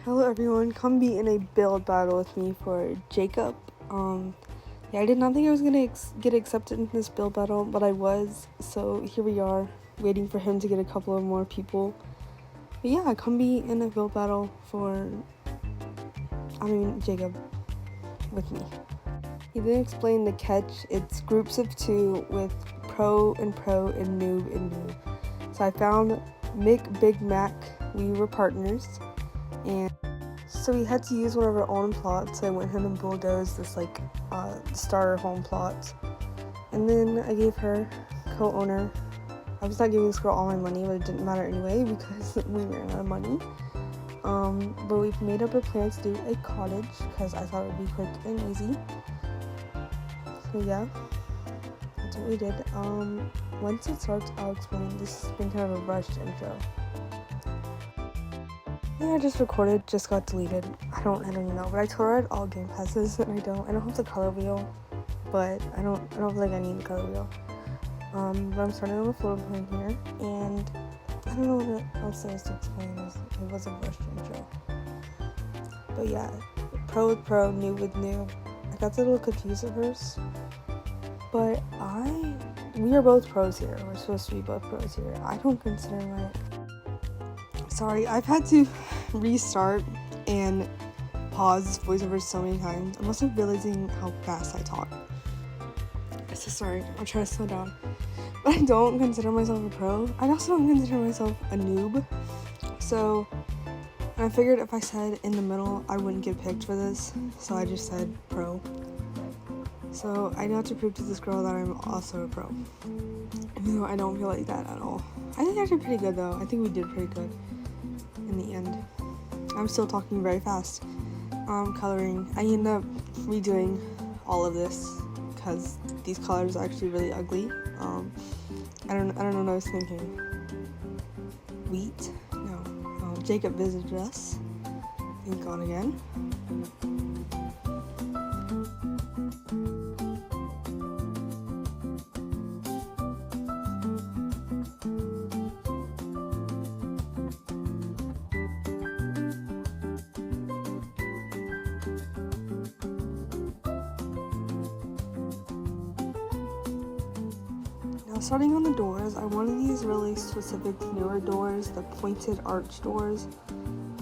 Hello everyone, come be in a build battle with me for Jacob. I did not think I was gonna get accepted in this build battle, but I was, so here we are, waiting for him to get a couple of more people. But yeah, come be in a build battle for, Jacob, with me. He didn't explain the catch. It's groups of 2 with pro and noob and noob. So I found Big Mac, we were partners, and so we had to use one of our own plots. So I went ahead and bulldozed this starter home plot, and then I gave her co-owner. I was not giving this girl all my money, but it didn't matter anyway because we ran out of money. But we've made up a plan to do a cottage because I thought it would be quick and easy. So yeah, that's what we did. Once it starts, I'll explain. This has been kind of a rushed intro. Yeah, I just recorded, just got deleted. I don't even know, but I told her I had all game passes, and I don't have the color wheel, but I don't feel like I need the color wheel. But I'm starting on the floor plan here, and I don't know what else there is to explain. It was a rushed intro. But yeah, pro with pro, new with new. I got a little confused at first, but we are both pros here. We're supposed to be both pros here. I don't consider Sorry, I've had to restart and pause voiceover so many times. I'm also realizing how fast I talk. So sorry, I'll try to slow down. But I don't consider myself a pro. I also don't consider myself a noob. So I figured if I said in the middle, I wouldn't get picked for this. So I just said pro. So I now have to prove to this girl that I'm also a pro. Even though I don't feel like that at all. I think I did pretty good though. I think we did pretty good in the end. I'm still talking very fast. Coloring. I ended up redoing all of this because these colors are actually really ugly. I don't know what I was thinking. Wheat? No. Jacob visited us. Ink on again. Starting on the doors, I wanted these really specific newer doors, the pointed arch doors,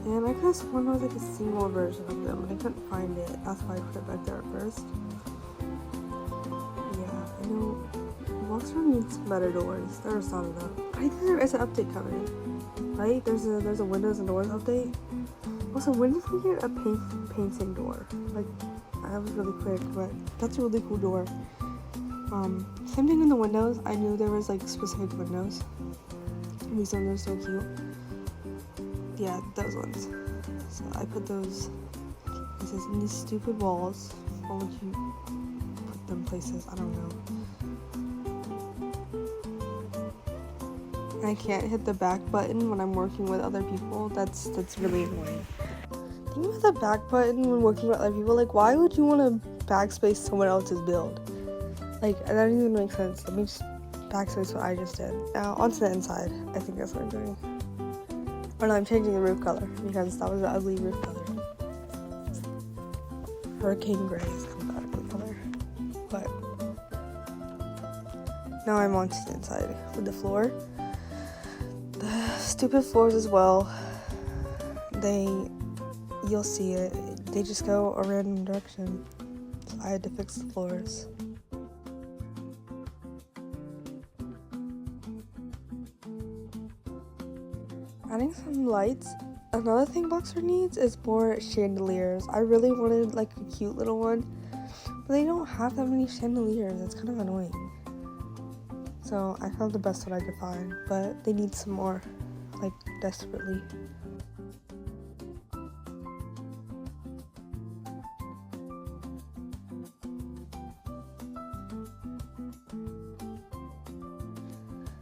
and I could have sworn there was like a single version of them, but I couldn't find it. That's why I put it back there at first. Yeah, I know Bloxburg needs better doors. There's not enough. But I think there is an update coming, right? There's a Windows and Doors update. Also, when did we get a painting door? Like, that was really quick, but that's a really cool door. Same thing in the windows. I knew there was like specific windows. These ones are so cute. Yeah, those ones. So I put those places in these stupid walls. Why would you put them places? I don't know. And I can't hit the back button when I'm working with other people. That's really annoying. Think about the back button when working with other people. Like, why would you want to backspace someone else's build? Like, that doesn't even make sense. Let me just backspace what I just did. Now, onto the inside. I think that's what I'm doing. Oh no, I'm changing the roof color because that was an ugly roof color. Hurricane Gray is kind of an ugly color. But now I'm onto the inside with the floor. The stupid floors as well. You'll see it. They just go a random direction. So I had to fix the floors. Adding some lights. Another thing Bloxburg needs is more chandeliers. I really wanted like a cute little one, but they don't have that many chandeliers. It's kind of annoying. So I found the best one I could find, but they need some more, like desperately.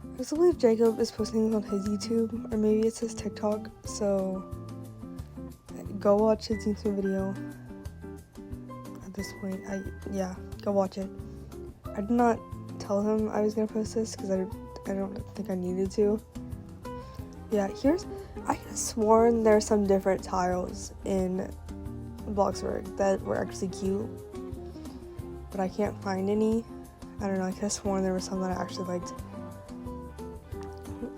I also believe Jacob is posting this on his YouTube, or maybe it's his TikTok, so go watch his YouTube video. At this point, go watch it. I did not tell him I was gonna post this because I don't think I needed to. Yeah, here's I could have sworn there's some different tiles in Bloxburg that were actually cute, but I can't find any. I don't know, I could have sworn there was some that I actually liked.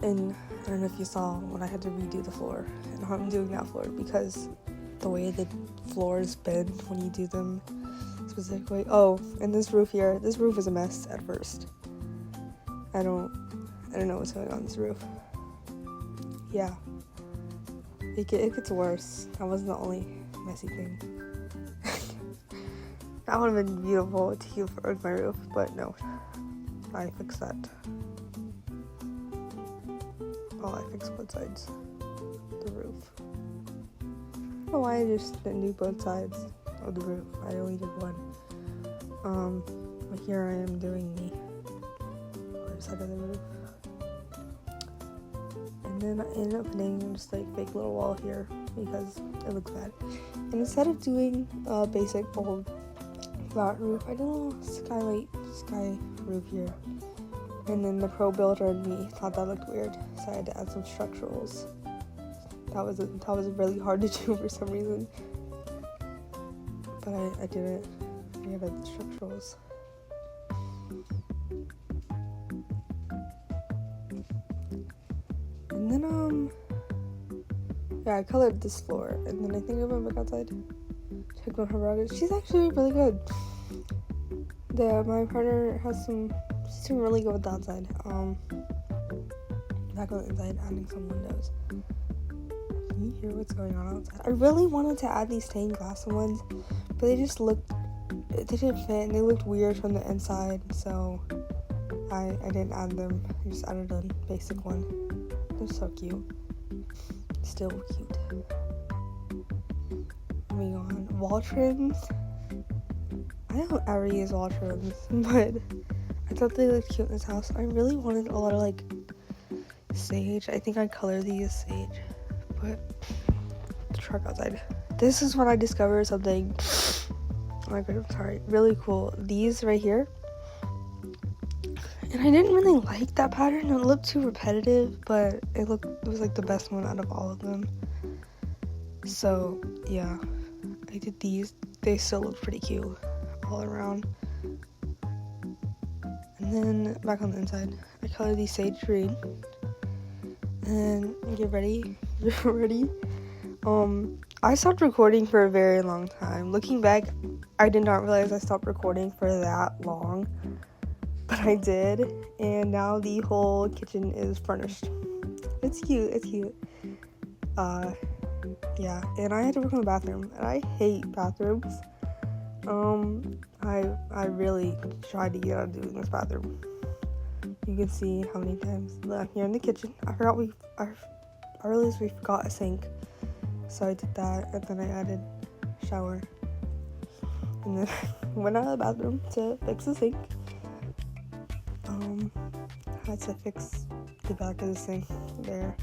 And I don't know if you saw when I had to redo the floor, and how I'm doing that floor because the way the floors bend when you do them specific way. Oh, and this roof here, this roof is a mess at first. I don't know what's going on this roof. Yeah, it gets worse. That wasn't the only messy thing. That would have been beautiful to keep for my roof, but no, I fixed that. Oh, I fixed both sides of the roof. I don't know why I just didn't do both sides of the roof. I only did one. But here I am doing the other side of the roof. And then I ended up putting just like fake little wall here because it looks bad. And instead of doing a basic old flat roof, I did a little sky roof here. And then the pro builder and me thought that looked weird, so I had to add some structurals. That was really hard to do for some reason, but I did it. I added the structurals. And then yeah, I colored this floor, and then I think I went back outside, checked on her progress. She's actually really good. My partner she's doing really good with the outside. Back on the inside, adding some windows. Can you hear what's going on outside? I really wanted to add these stained glass ones, but they didn't fit, and they looked weird from the inside, so I didn't add them. I just added a basic one. They're so cute. Still cute. Moving on. Wall trims. I don't ever use wall trims, but I thought they looked cute in this house. I really wanted a lot of like sage. I think I colored these sage, but the truck outside. This is when I discovered something. Oh my god, I'm sorry. Really cool. These right here. And I didn't really like that pattern. It looked too repetitive, but it was like the best one out of all of them. So yeah, I did these. They still look pretty cute all around. And then back on the inside, I colored these sage green. And get ready. You're ready. I stopped recording for a very long time. Looking back, I did not realize I stopped recording for that long. But I did, and now the whole kitchen is furnished. It's cute. Yeah, and I had to work on the bathroom, and I hate bathrooms. I really tried to get out of doing this bathroom. You can see how many times I'm here in the kitchen. I realized we forgot a sink, so I did that, and then I added shower, and then went out of the bathroom to fix the sink. I had to fix the back of the sink there.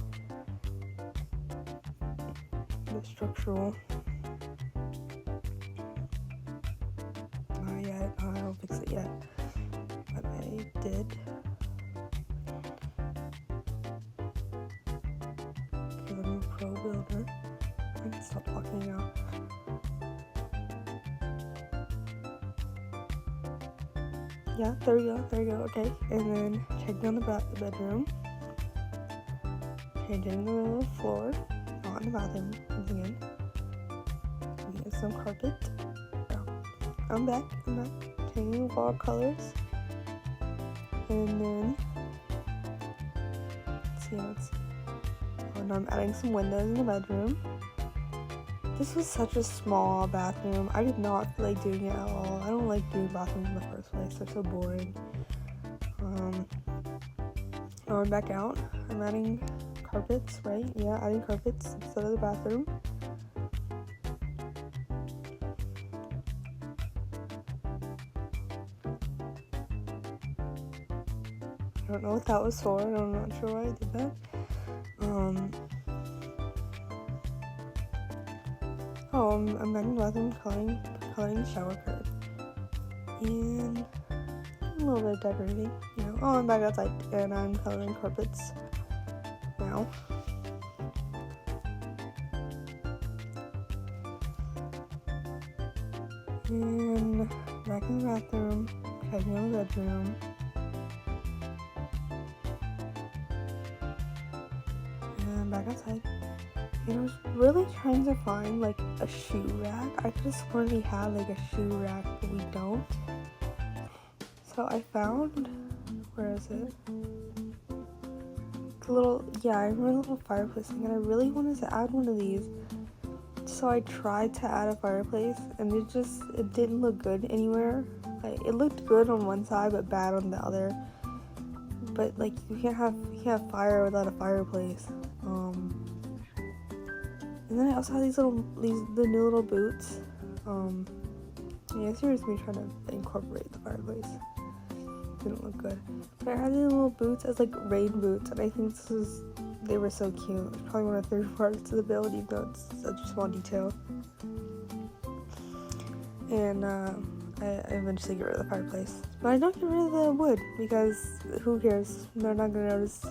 The structural. Not yet. I don't fix it yet. But I did. For the new pro builder. I can stop talking now. Yeah, there we go, okay. And then checking on the bedroom. Changing the floor, not in the bathroom, again. Getting some carpet. Oh, I'm back. Changing the wall colors. And then, let's see. Oh, now I'm adding some windows in the bedroom. This was such a small bathroom. I did not feel like doing it at all. I don't like doing bathrooms in the first place. They're so boring. I'm back out. I'm adding carpets, right? Yeah, adding carpets instead of the bathroom. I don't know what that was for. I'm not sure why I did that. I'm back in the bathroom coloring the shower curtain. And a little bit of decorating, you know. Oh, I'm back outside and I'm coloring carpets now. And back in the bathroom, heading in the bedroom. And back outside. And I was really trying to find like a shoe rack. I could have sworn we had like a shoe rack, but we don't. So I found, where is it? The little, yeah, I remember the little fireplace thing, and I really wanted to add one of these. So I tried to add a fireplace, and it didn't look good anywhere. Like, it looked good on one side, but bad on the other. But like, you can't have fire without a fireplace. And then I also had the new little boots. Yeah, seriously, me trying to incorporate the fireplace. Didn't look good. But I had these little boots as like rain boots, and I think they were so cute. It's probably one of the favorite parts of the build, even though it's such a small detail. And I eventually get rid of the fireplace. But I don't get rid of the wood, because who cares? They're not gonna notice.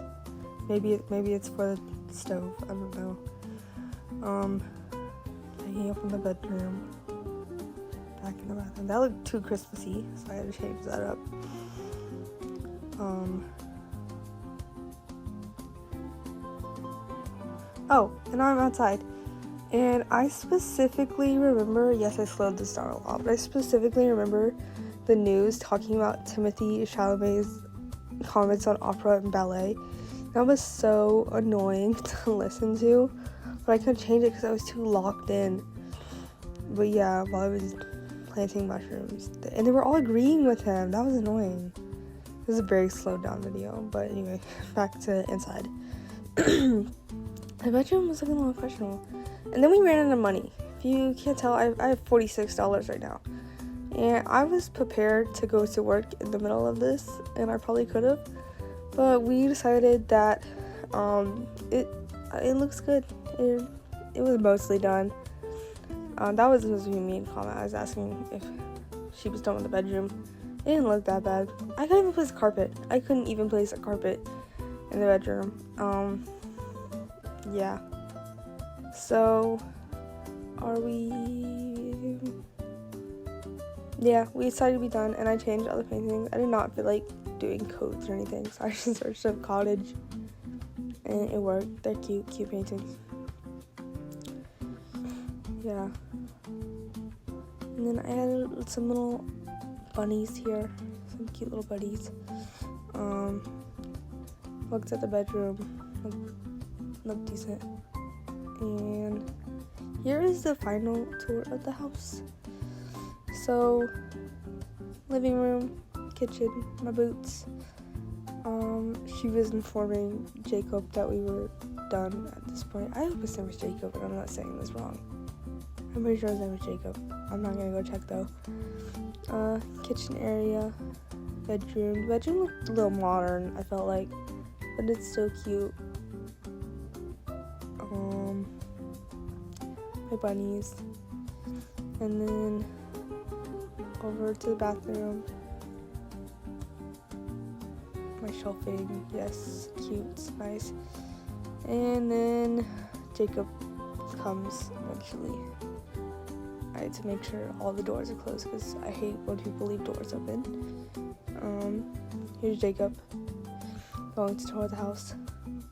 Maybe it's for the stove. I don't know. Hanging up in the bedroom. Back in the bathroom. That looked too Christmassy, so I had to change that up. Oh, and now I'm outside. And I specifically remember, yes, I slowed this down a lot, but I specifically remember the news talking about Timothée Chalamet's comments on opera and ballet. That was so annoying to listen to, but I couldn't change it because I was too locked in. But yeah, while I was planting mushrooms, and they were all agreeing with him. That was annoying. This is a very slowed down video, but anyway, back to inside. My bedroom was looking a little questionable. And then we ran out of money. If you can't tell, I have $46 right now. And I was prepared to go to work in the middle of this, and I probably could have. But we decided that it looks good. It was mostly done. That was supposed to be a mean comment. I was asking if she was done with the bedroom. It didn't look that bad. I couldn't even place a carpet. I couldn't even place a carpet in the bedroom. Yeah. So, yeah, we decided to be done, and I changed all the paintings. I did not feel like doing coats or anything, so I just searched up cottage, and it worked. They're cute paintings. Yeah. And then I added some little bunnies here, some cute little buddies. Looked at the bedroom, looked decent. And here is the final tour of the house. So, living room, kitchen, my boots. She was informing Jacob that we were done at this point. I hope his name was Jacob, and I'm not saying this wrong. I'm pretty sure his name was Jacob. I'm not gonna go check though. Kitchen area, bedroom. The bedroom looked a little modern, I felt like, but it's still cute. My bunnies. And then over to the bathroom. My shelving, yes, cute, nice. And then Jacob comes eventually. I had to make sure all the doors are closed because I hate when people leave doors open. Here's Jacob going to tour the house.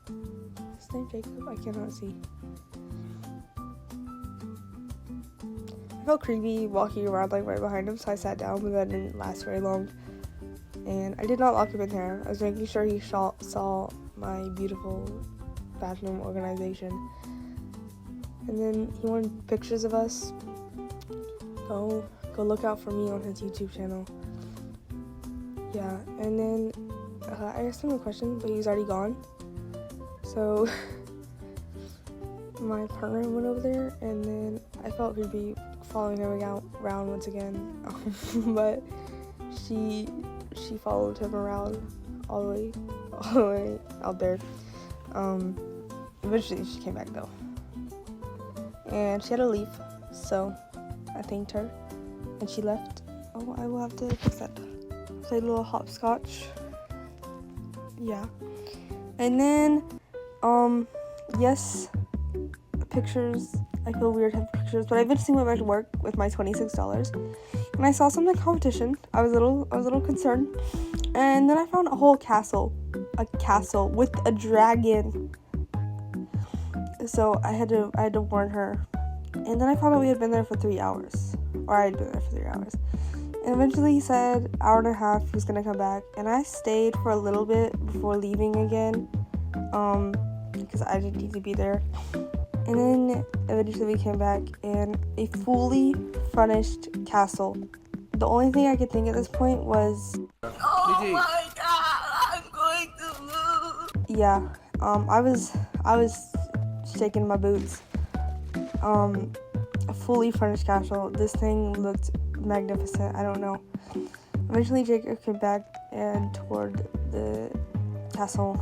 Is his name Jacob? I cannot see. I felt creepy walking around like right behind him, so I sat down, but that didn't last very long. And I did not lock him in there. I was making sure he saw my beautiful bathroom organization. And then he wanted pictures of us. Go look out for me on his YouTube channel. Yeah, and then I asked him a question, but he was already gone. So my partner went over there, and then I felt creepy following him around once again. But she followed him around all the way out there. Eventually she came back though, and she had to leave, so I thanked her, and she left. Oh, I will have to fix that. Play a little hopscotch. Yeah. And then, yes, pictures I feel weird having pictures, but I eventually went back to work with my $26, and I saw some in competition. I was a little concerned, and then I found a whole castle with a dragon. So I had to warn her, and then I found out we had been there for 3 hours, or I had been there for 3 hours, and eventually he said hour and a half he was gonna come back, and I stayed for a little bit before leaving again, because I didn't need to be there. And then eventually we came back, and a fully furnished castle. The only thing I could think at this point was, oh my god, I'm going to lose. Yeah, I was shaking my boots. A fully furnished castle. This thing looked magnificent. I don't know. Eventually Jacob came back and toured the castle,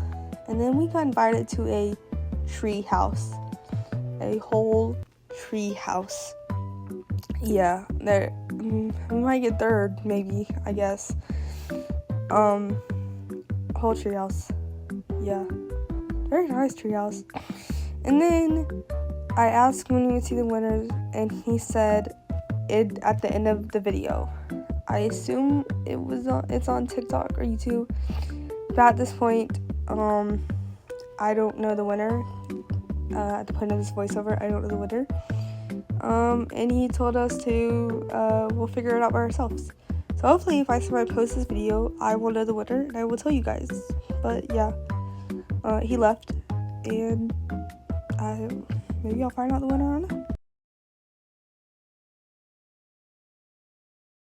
and then we got invited to a tree house. A whole tree house. Yeah, there we might get third, maybe, I guess. Whole tree house. Yeah. Very nice tree house. And then I asked when we would see the winners, and he said it at the end of the video. I assume it's on TikTok or YouTube. But at this point, I don't know the winner. At the point of this voiceover, I don't know the winner. And he told us to, we'll figure it out by ourselves. So hopefully if I post this video, I will know the winner, and I will tell you guys. But yeah, he left, and maybe I'll find out the winner, I don't know.